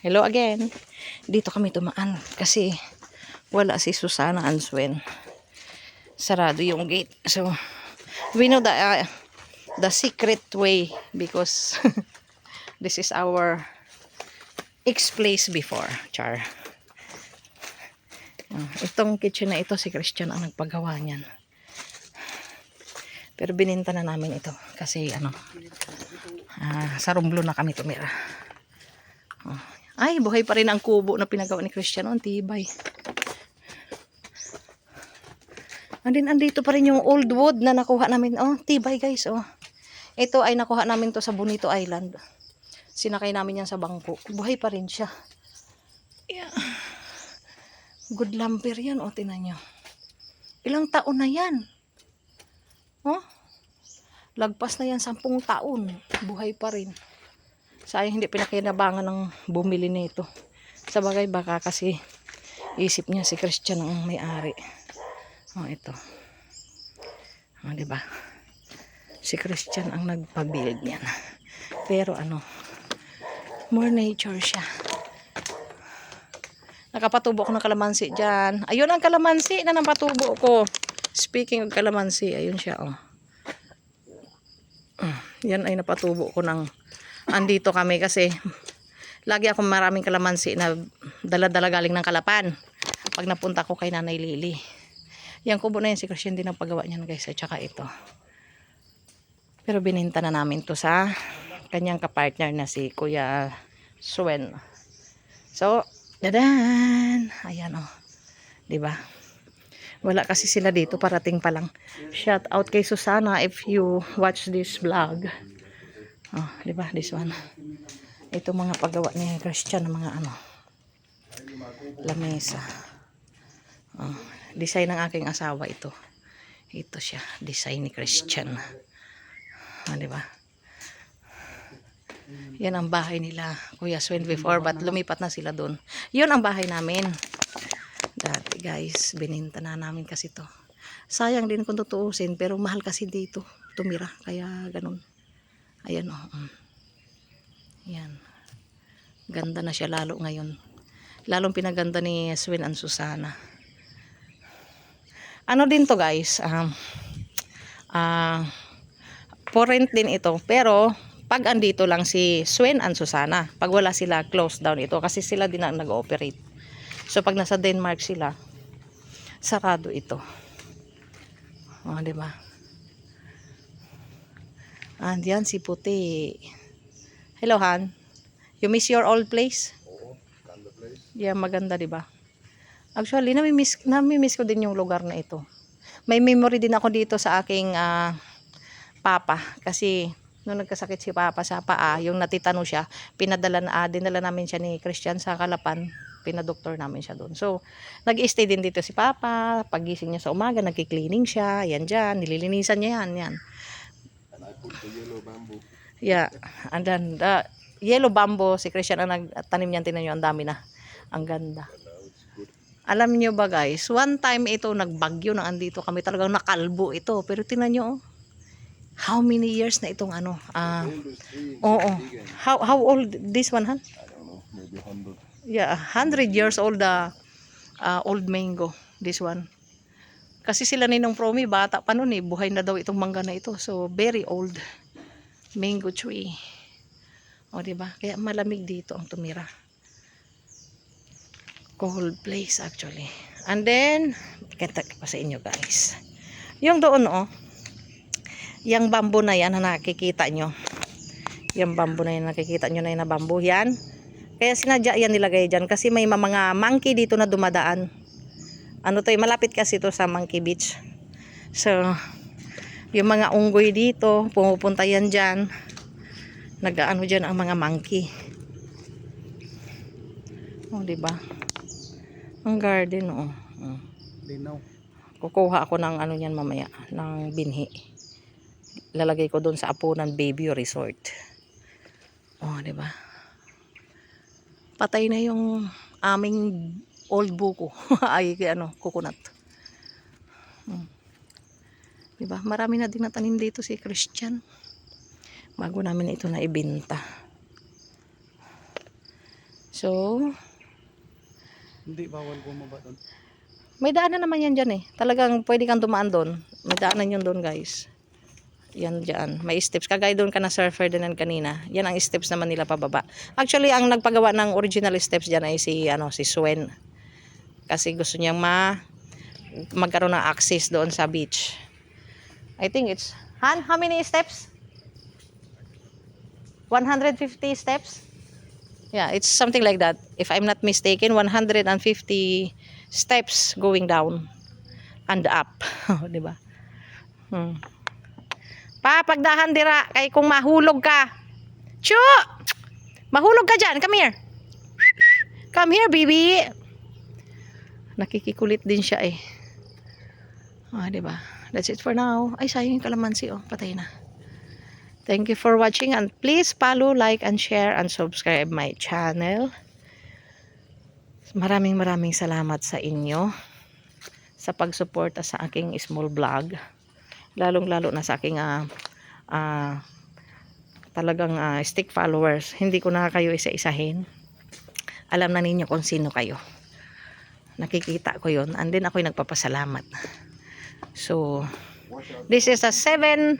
Hello again. Dito kami tumaan kasi wala si Susana Answen. Sarado yung gate. So, we know the secret way because this is our ex-place before. Char. Itong kitchen na ito, si Christian ang nagpagawa niyan. Pero bininta na namin ito kasi sa Romblon na kami tumira. Ay, buhay pa rin ang kubo na pinagawa ni Christian. Ang tibay. Andito pa rin yung old wood na nakuha namin. Oh, tibay guys. Oh. Ito ay nakuha namin to sa Bonito Island. Sinakay namin yan sa bangko. Buhay pa rin siya. Yeah. Good lumber yan. Oh, tinan nyo. Ilang taon na yan. Oh. Lagpas na yan 10 taon. Buhay pa rin. Sayang hindi pinakinabangan ng bumili nito. Sa bagay baka kasi isip niya si Christian ang may-ari. Oh, ito. Oh, diba? Si Christian ang nagpa-build niyan. Pero more nature siya. Nakapatubo ko ng kalamansi dyan. Ayun ang kalamansi na napatubo ko. Speaking of kalamansi, ayun siya, oh. Yan ay napatubo ko ng andito kami kasi lagi ako maraming kalamansi na dala-dala galing ng Kalapan. Pag napunta ko kay Nanay Lily. Yang kubo na yan si Christian din ang paggawa niyan guys. At saka ito. Pero bininta na namin to sa kanyang kapartner na si Kuya Swen. So, dadan! Ayan o. Diba? Wala kasi sila dito. Parating pa lang. Shout out kay Susana if you watch this vlog. Oh, diba? This one. Ito mga paggawa ni Christian ng mga lamesa. Oh, design ng aking asawa ito. Ito siya. Design ni Christian. Ah, diba? Yan ang bahay nila Kuya Swen before but lumipat na sila doon. Yun ang bahay namin. Dati guys, bininta na namin kasi to. Sayang din kung tutuusin pero mahal kasi dito tumira. Kaya ganun. Ayan o. Yan. Ganda na siya lalo ngayon. Lalong pinaganda ni Swen and Susana. Ano din to guys. For rent din ito. Pero pag andito lang si Swen and Susana. Pag wala sila, close down ito. Kasi sila din ang nag-ooperate. So pag nasa Denmark sila, sarado ito. O, diba? Andiyan si Puti. Hello, Han. You miss your old place? Oo, maganda place. Yeah, maganda, diba? Actually, nami-miss ko din yung lugar na ito. May memory din ako dito sa aking papa. Kasi, nung nagkasakit si papa sa paa, yung natitano siya, dinala namin siya ni Christian sa Kalapan. Pinadoktor namin siya doon. So, nag-stay din dito si papa. Pagising niya sa umaga, nagki-cleaning siya. Yan dyan, nililinisan niya yan. And I put the yellow bamboo. Yeah, and then the yellow bamboo, si Christian ang nagtanim niyan, tinan nyo, ang dami na. Ang ganda. And now it's good. Alam nyo ba guys, one time ito nagbagyo na andito kami, talagang nakalbo ito. Pero tinan nyo, oh, how many years na itong The oldest tree in oo. Vegan. How old this one, Han? I don't know, maybe 100. Yeah, 100 years old old mango, this one. Kasi sila Ninong Promi, bata pa nun buhay na daw itong mangga na ito. So, very old mango tree. O, diba? Kaya malamig dito ang tumira. Cold place actually. And then, kita pa sa inyo guys. Yung doon, yung bamboo na yan na nakikita nyo. Yung bamboo na yan nakikita nyo na yan na bamboo. Yan. Kaya sinadya yan nilagay dyan. Kasi may mga monkey dito na dumadaan. Malapit kasi ito sa Monkey Beach. So, yung mga unggoy dito, pumupunta yan dyan. Nag-ano dyan ang mga monkey. O, diba? Ang garden, Linaw. Kukuha ako ng yan mamaya, ng binhi. Lalagay ko doon sa Apunan Baby Resort. O, diba? Patay na yung aming old buko. Ay, coconut. Diba? Marami na din natanim dito si Christian. Bago namin ito na ibenta. So, Hindi, bawal bumaba doon. may daanan naman yan dyan eh. Talagang pwede kang dumaan doon. May daanan yun doon guys. Yan dyan. May steps. Kagaya doon ka na Sir Ferdinand kanina. Yan ang steps naman nila pababa. Actually, ang nagpagawa ng original steps dyan ay si Swen. Kasi gusto niyang magkaroon ng access doon sa beach. I think it's, Han, how many steps? 150 steps? Yeah, it's something like that. If I'm not mistaken, 150 steps going down and up. Di ba? Pa, pagdahan dira, kay kung mahulog ka. Chu! Mahulog ka dyan. Come here. Come here, baby. Nakikikulit din siya eh. Di ba? That's it for now. Ay, sayang yung kalamansi oh. Patay na. Thank you for watching and please follow, like, and share and subscribe my channel. Maraming salamat sa inyo sa pagsuporta sa aking small vlog. Lalong-lalo na sa aking talagang stick followers. Hindi ko na kayo isa-isahin. Alam na ninyo kung sino kayo. Nakikita ko yon and then ako'y nagpapasalamat. So, this is a 7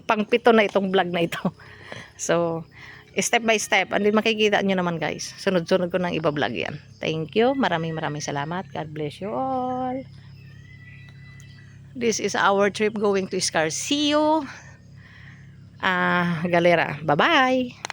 pang-pito na itong vlog na ito. So, step by step. And then makikita nyo naman guys. Sunod-sunod ko ng iba-vlog yan. Thank you. Maraming salamat. God bless you all. This is our trip going to Escarcio Galera. Bye-bye.